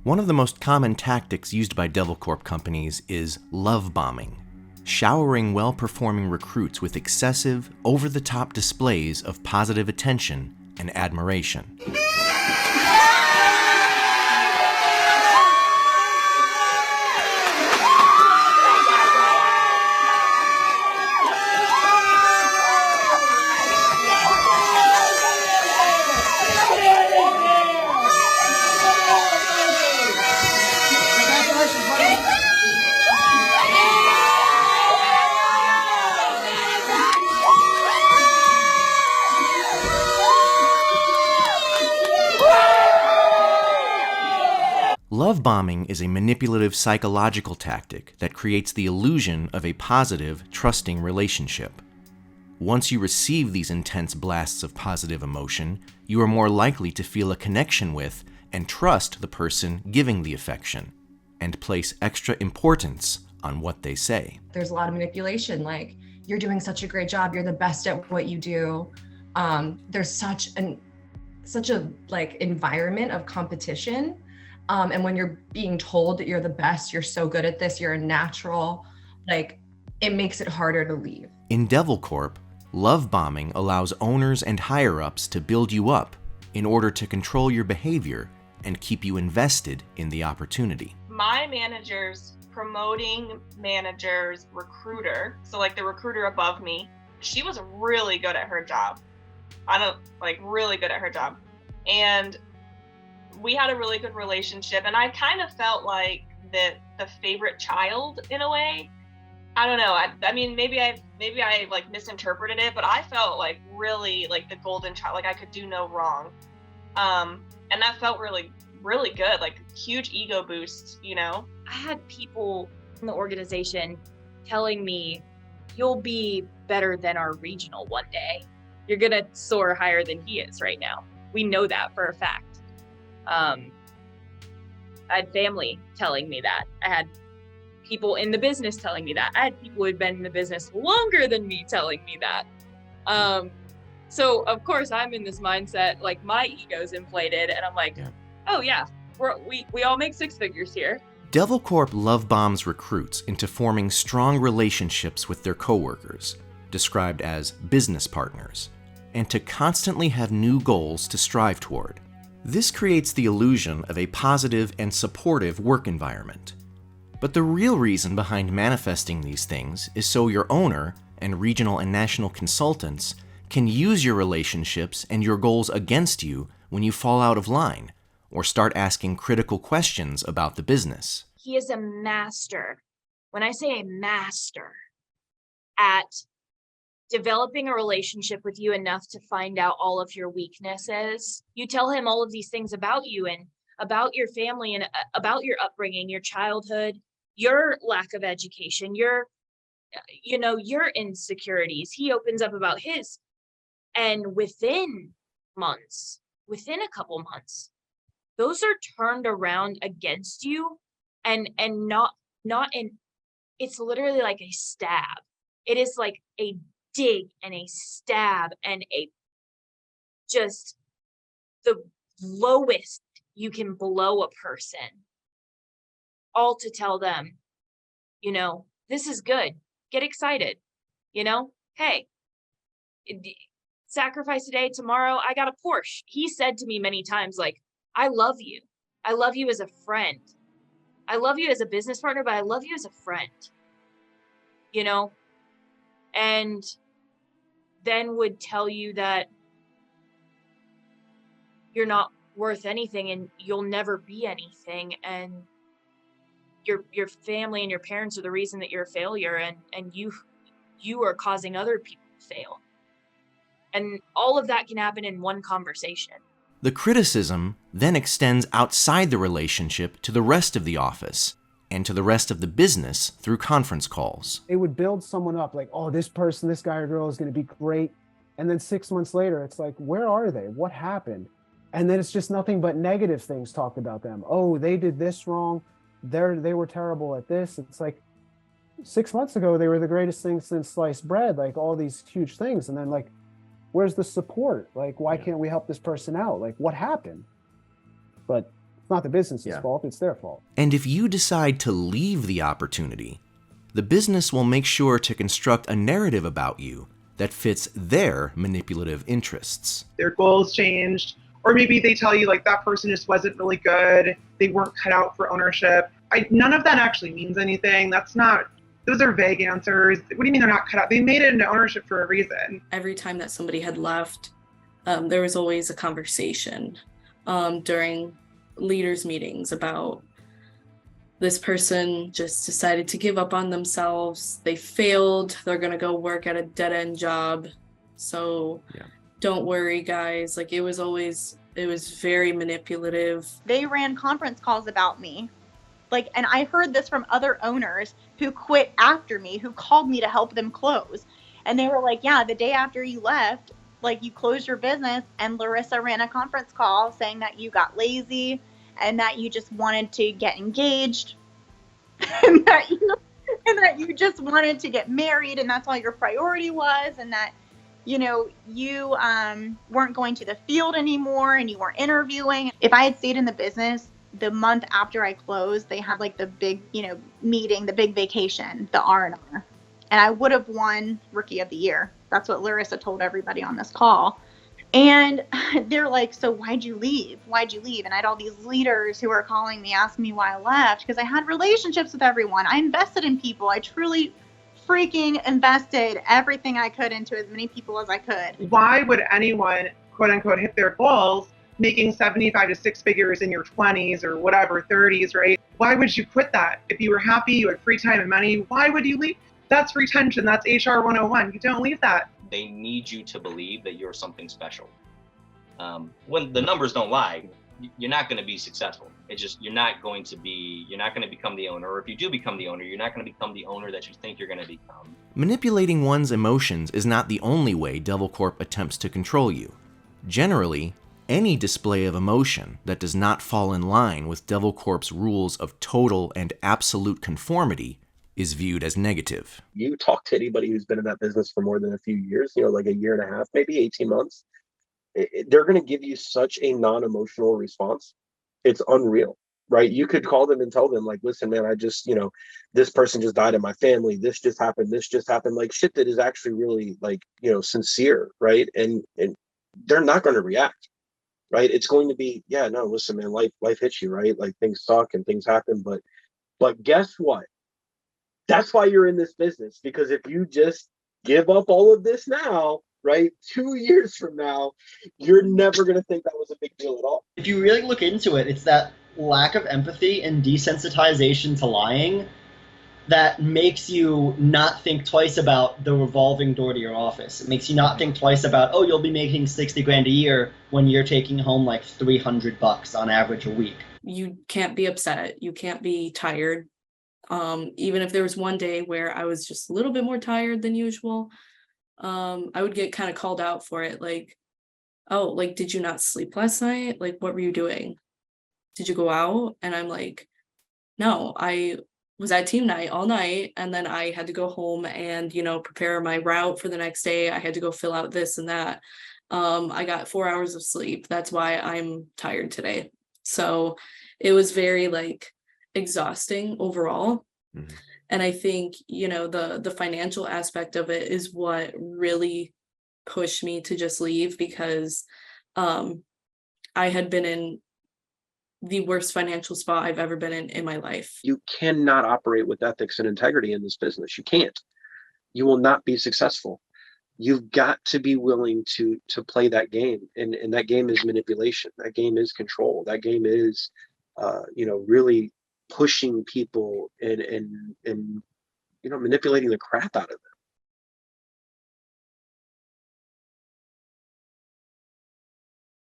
One of the most common tactics used by Devilcorp companies is love bombing, showering well-performing recruits with excessive, over-the-top displays of positive attention and admiration. Love bombing is a manipulative psychological tactic that creates the illusion of a positive, trusting relationship. Once you receive these intense blasts of positive emotion, you are more likely to feel a connection with and trust the person giving the affection, and place extra importance on what they say. There's a lot of manipulation, like, you're doing such a great job, you're the best at what you do. There's such a environment of competition. And when you're being told that you're the best, you're so good at this, you're a natural, it makes it harder to leave. In Devilcorp, love bombing allows owners and higher-ups to build you up in order to control your behavior and keep you invested in the opportunity. My manager's promoting manager's recruiter, so the recruiter above me, she was really good at her job. Really good at her job. And we had a really good relationship, and I kind of felt like the favorite child in a way. I don't know. I mean, maybe I misinterpreted it, but I felt really the golden child. I could do no wrong, and that felt really, really good. Huge ego boost, I had people in the organization telling me, "You'll be better than our regional one day. You're gonna soar higher than he is right now. We know that for a fact." I had family telling me that. I had people in the business telling me that. I had people who had been in the business longer than me telling me that. So of course I'm in this mindset, my ego's inflated, and I'm oh yeah, we all make six figures here. Devilcorp love bombs recruits into forming strong relationships with their coworkers, described as business partners, and to constantly have new goals to strive toward. This creates the illusion of a positive and supportive work environment. But the real reason behind manifesting these things is so your owner and regional and national consultants can use your relationships and your goals against you when you fall out of line or start asking critical questions about the business. He is a master. When I say a master at developing a relationship with you enough to find out all of your weaknesses. You tell him all of these things about you and about your family and about your upbringing, your childhood, your lack of education, your insecurities. He opens up about his. And within a couple months, those are turned around against you and not in, it's literally like a stab. It is like a dig and a stab and just the lowest you can blow a person, all to tell them, this is good. Get excited. Hey, sacrifice today, tomorrow, I got a Porsche. He said to me many times, I love you. I love you as a friend. I love you as a business partner, but I love you as a friend. And then would tell you that you're not worth anything and you'll never be anything, and your family and your parents are the reason that you're a failure, and you are causing other people to fail. And all of that can happen in one conversation. The criticism then extends outside the relationship to the rest of the office and to the rest of the business through conference calls. It would build someone up oh, this person, this guy or girl is going to be great. And then 6 months later, it's where are they? What happened? And then it's just nothing but negative things talked about them. Oh, they did this wrong. They were terrible at this. It's 6 months ago, they were the greatest thing since sliced bread, all these huge things. And then where's the support? Why can't we help this person out? What happened? But It's not the business's Yeah. fault, it's their fault. And if you decide to leave the opportunity, the business will make sure to construct a narrative about you that fits their manipulative interests. Their goals changed, or maybe they tell you like that person just wasn't really good, they weren't cut out for ownership. None of that actually means anything. Those are vague answers. What do you mean they're not cut out? They made it into ownership for a reason. Every time that somebody had left, there was always a conversation during leaders' meetings about this person just decided to give up on themselves. They failed. They're going to go work at a dead-end job. So don't worry, guys. Like, it was very manipulative. They ran conference calls about me. And I heard this from other owners who quit after me, who called me to help them close. And they were like, yeah, the day after you left, you closed your business, and Larissa ran a conference call saying that you got lazy and that you just wanted to get engaged and that you just wanted to get married, and that's all your priority was, and that you weren't going to the field anymore and you weren't interviewing. If I had stayed in the business, the month after I closed, they had the big meeting, the big vacation, the R&R, and I would have won Rookie of the Year. That's what Larissa told everybody on this call. And they're like, so why'd you leave? And I had all these leaders who were calling me, asking me why I left, because I had relationships with everyone. I invested in people. I truly freaking invested everything I could into as many people as I could. Why would anyone, quote unquote, hit their goals making 75 to 6 figures in your 20s or whatever, 30s, right? Why would you quit that? If you were happy, you had free time and money, why would you leave? That's retention. That's HR 101. You don't leave that. They need you to believe that you're something special. When the numbers don't lie, you're not going to be successful. It's just, you're not going to become the owner. Or if you do become the owner, you're not going to become the owner that you think you're going to become. Manipulating one's emotions is not the only way Devilcorp attempts to control you. Generally, any display of emotion that does not fall in line with Devilcorp's rules of total and absolute conformity is viewed as negative. You talk to anybody who's been in that business for more than a few years, a year and a half, maybe 18 months, they're going to give you such a non-emotional response. It's unreal, right? You could call them and tell them listen, man, I just, this person just died in my family. This just happened. Shit that is actually really sincere, right? And they're not going to react, right? It's going to be, yeah, no, listen, man, life hits you, right? Things suck and things happen, but guess what? That's why you're in this business, because if you just give up all of this now, right, 2 years from now, you're never going to think that was a big deal at all. If you really look into it, it's that lack of empathy and desensitization to lying that makes you not think twice about the revolving door to your office. It makes you not think twice about, you'll be making 60 grand a year when you're taking home $300 on average a week. You can't be upset. You can't be tired. Even if there was one day where I was just a little bit more tired than usual, I would get kind of called out for it. Did you not sleep last night? What were you doing? Did you go out? And I'm like, no, I was at team night all night. And then I had to go home and, prepare my route for the next day. I had to go fill out this and that. I got 4 hours of sleep. That's why I'm tired today. So it was very exhausting overall. Mm-hmm. And I think the financial aspect of it is what really pushed me to just leave, because I had been in the worst financial spot I've ever been in my life. You cannot operate with ethics and integrity in this business. You can't. You will not be successful. You've got to be willing to play that game, and that game is manipulation. That game is control. That game is really pushing people and manipulating the crap out of them.